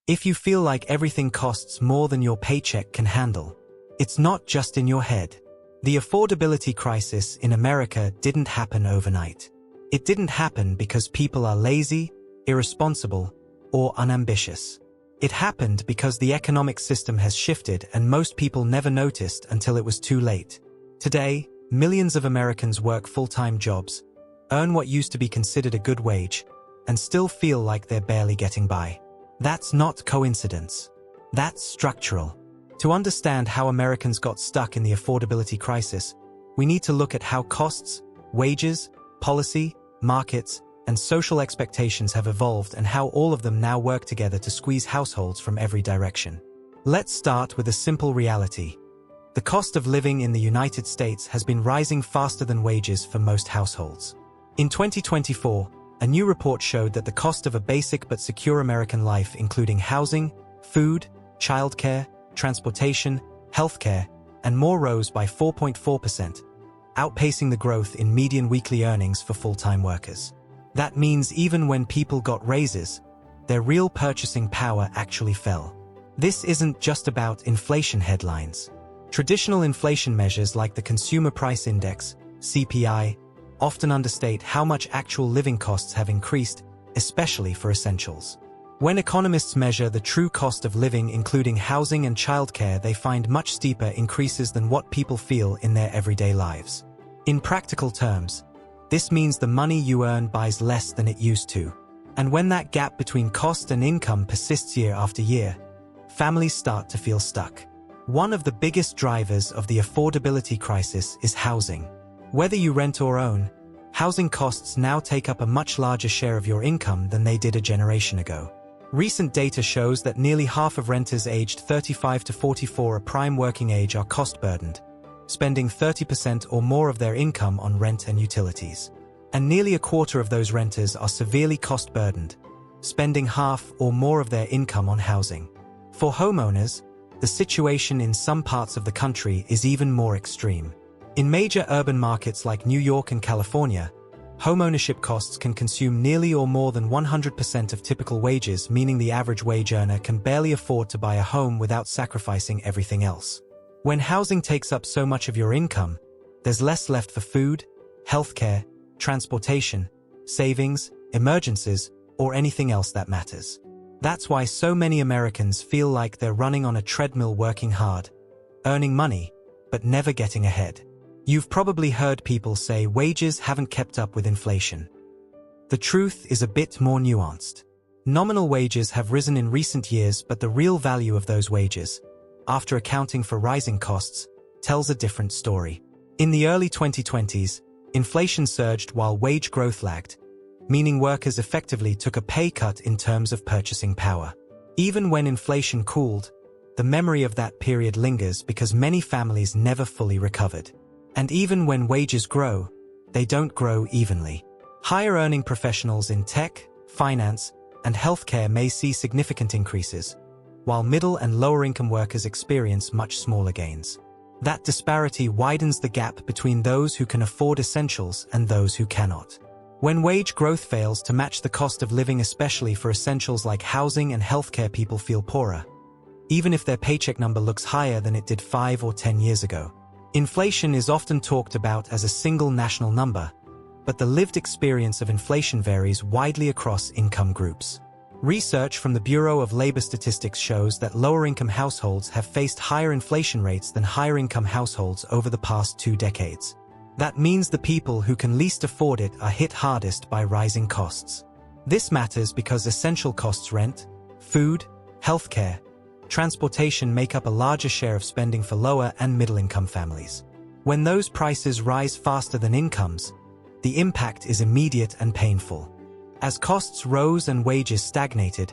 If you feel like everything costs more than your paycheck can handle, it's not just in your head. The affordability crisis in America didn't happen overnight. It didn't happen because people are lazy, irresponsible, or unambitious. It happened because the economic system has shifted and most people never noticed until it was too late. Today, millions of Americans work full-time jobs, earn what used to be considered a good wage, and still feel like they're barely getting by. That's not coincidence. That's structural. To understand how Americans got stuck in the affordability crisis, we need to look at how costs, wages, policy, markets, and social expectations have evolved and how all of them now work together to squeeze households from every direction. Let's start with a simple reality. The cost of living in the United States has been rising faster than wages for most households. In 2024, a new report showed that the cost of a basic but secure American life, including housing, food, childcare, transportation, healthcare, and more, rose by 4.4%, outpacing the growth in median weekly earnings for full-time workers. That means even when people got raises, their real purchasing power actually fell. This isn't just about inflation headlines. Traditional inflation measures like the Consumer Price Index, CPI, often understate how much actual living costs have increased, especially for essentials. When economists measure the true cost of living, including housing and childcare, they find much steeper increases than what people feel in their everyday lives. In practical terms, this means the money you earn buys less than it used to. And when that gap between cost and income persists year after year, families start to feel stuck. One of the biggest drivers of the affordability crisis is housing. Whether you rent or own, housing costs now take up a much larger share of your income than they did a generation ago. Recent data shows that nearly half of renters aged 35 to 44, a prime working age, are cost-burdened, spending 30% or more of their income on rent and utilities. And nearly a quarter of those renters are severely cost-burdened, spending half or more of their income on housing. For homeowners, the situation in some parts of the country is even more extreme. In major urban markets like New York and California, homeownership costs can consume nearly or more than 100% of typical wages, meaning the average wage earner can barely afford to buy a home without sacrificing everything else. When housing takes up so much of your income, there's less left for food, healthcare, transportation, savings, emergencies, or anything else that matters. That's why so many Americans feel like they're running on a treadmill, working hard, earning money, but never getting ahead. You've probably heard people say wages haven't kept up with inflation. The truth is a bit more nuanced. Nominal wages have risen in recent years, but the real value of those wages, after accounting for rising costs, tells a different story. In the early 2020s, inflation surged while wage growth lagged, meaning workers effectively took a pay cut in terms of purchasing power. Even when inflation cooled, the memory of that period lingers because many families never fully recovered. And even when wages grow, they don't grow evenly. Higher-earning professionals in tech, finance, and healthcare may see significant increases, while middle and lower-income workers experience much smaller gains. That disparity widens the gap between those who can afford essentials and those who cannot. When wage growth fails to match the cost of living, especially for essentials like housing and healthcare, people feel poorer, even if their paycheck number looks higher than it did 5 or 10 years ago. Inflation is often talked about as a single national number, but the lived experience of inflation varies widely across income groups. Research from the Bureau of Labor Statistics shows that lower-income households have faced higher inflation rates than higher-income households over the past 2 decades. That means the people who can least afford it are hit hardest by rising costs. This matters because essential costs, rent, food, healthcare, transportation, make up a larger share of spending for lower and middle-income families. When those prices rise faster than incomes, the impact is immediate and painful. As costs rose and wages stagnated,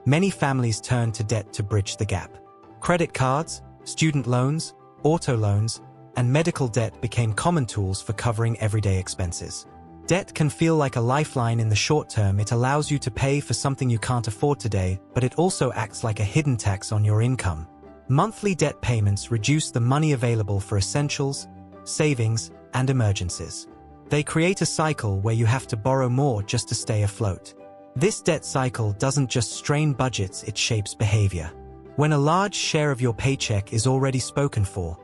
many families turned to debt to bridge the gap. Credit cards, student loans, auto loans, and medical debt became common tools for covering everyday expenses. Debt can feel like a lifeline in the short term. It allows you to pay for something you can't afford today, but it also acts like a hidden tax on your income. Monthly debt payments reduce the money available for essentials, savings, and emergencies. They create a cycle where you have to borrow more just to stay afloat. This debt cycle doesn't just strain budgets, it shapes behavior. When a large share of your paycheck is already spoken for,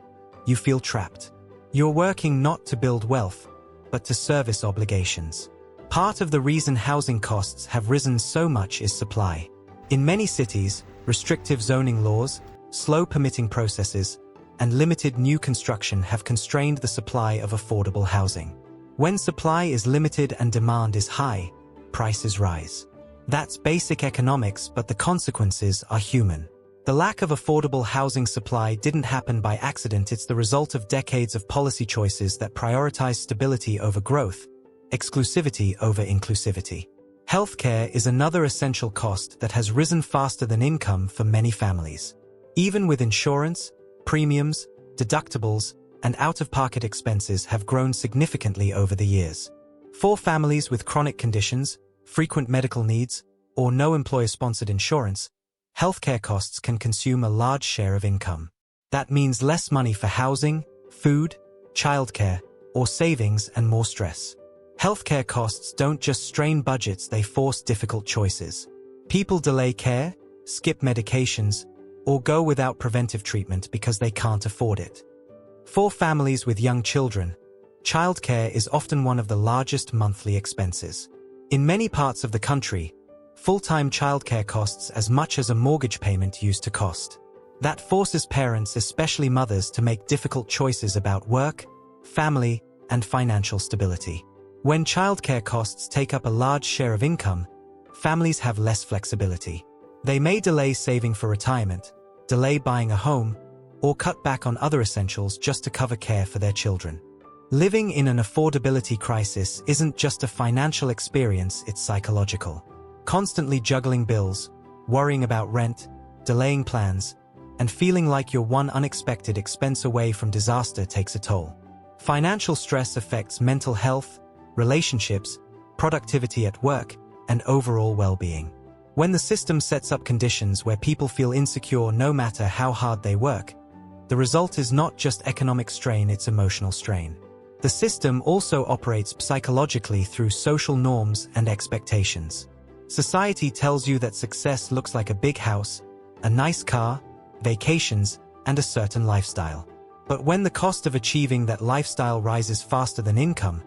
you feel trapped. You're working not to build wealth, but to service obligations. Part of the reason housing costs have risen so much is supply. In many cities, restrictive zoning laws, slow permitting processes, and limited new construction have constrained the supply of affordable housing. When supply is limited and demand is high, prices rise. That's basic economics, but the consequences are human. The lack of affordable housing supply didn't happen by accident. It's the result of decades of policy choices that prioritize stability over growth, exclusivity over inclusivity. Healthcare is another essential cost that has risen faster than income for many families. Even with insurance, premiums, deductibles, and out-of-pocket expenses have grown significantly over the years. For families with chronic conditions, frequent medical needs, or no employer-sponsored insurance, healthcare costs can consume a large share of income. That means less money for housing, food, childcare, or savings, and more stress. Healthcare costs don't just strain budgets, they force difficult choices. People delay care, skip medications, or go without preventive treatment because they can't afford it. For families with young children, childcare is often one of the largest monthly expenses. In many parts of the country, full-time childcare costs as much as a mortgage payment used to cost. That forces parents, especially mothers, to make difficult choices about work, family, and financial stability. When childcare costs take up a large share of income, families have less flexibility. They may delay saving for retirement, delay buying a home, or cut back on other essentials just to cover care for their children. Living in an affordability crisis isn't just a financial experience, it's psychological. Constantly juggling bills, worrying about rent, delaying plans, and feeling like you're one unexpected expense away from disaster takes a toll. Financial stress affects mental health, relationships, productivity at work, and overall well-being. When the system sets up conditions where people feel insecure no matter how hard they work, the result is not just economic strain, it's emotional strain. The system also operates psychologically through social norms and expectations. Society tells you that success looks like a big house, a nice car, vacations, and a certain lifestyle. But when the cost of achieving that lifestyle rises faster than income,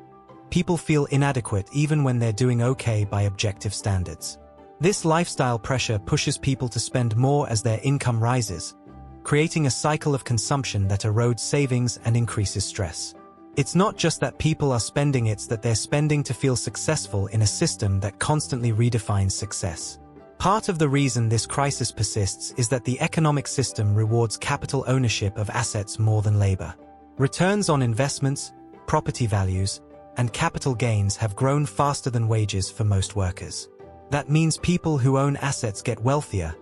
people feel inadequate even when they're doing okay by objective standards. This lifestyle pressure pushes people to spend more as their income rises, creating a cycle of consumption that erodes savings and increases stress. It's not just that people are spending, it's that they're spending to feel successful in a system that constantly redefines success. Part of the reason this crisis persists is that the economic system rewards capital ownership of assets more than labor. Returns on investments, property values, and capital gains have grown faster than wages for most workers. That means people who own assets get wealthier,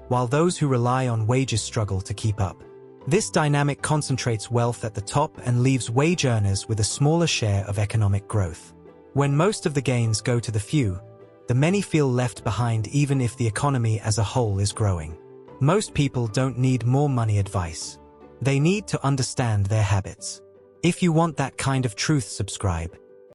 while those who rely on wages struggle to keep up. This dynamic concentrates wealth at the top and leaves wage earners with a smaller share of economic growth. When most of the gains go to the few, the many feel left behind even if the economy as a whole is growing. Most people don't need more money advice. They need to understand their habits. If you want that kind of truth, subscribe.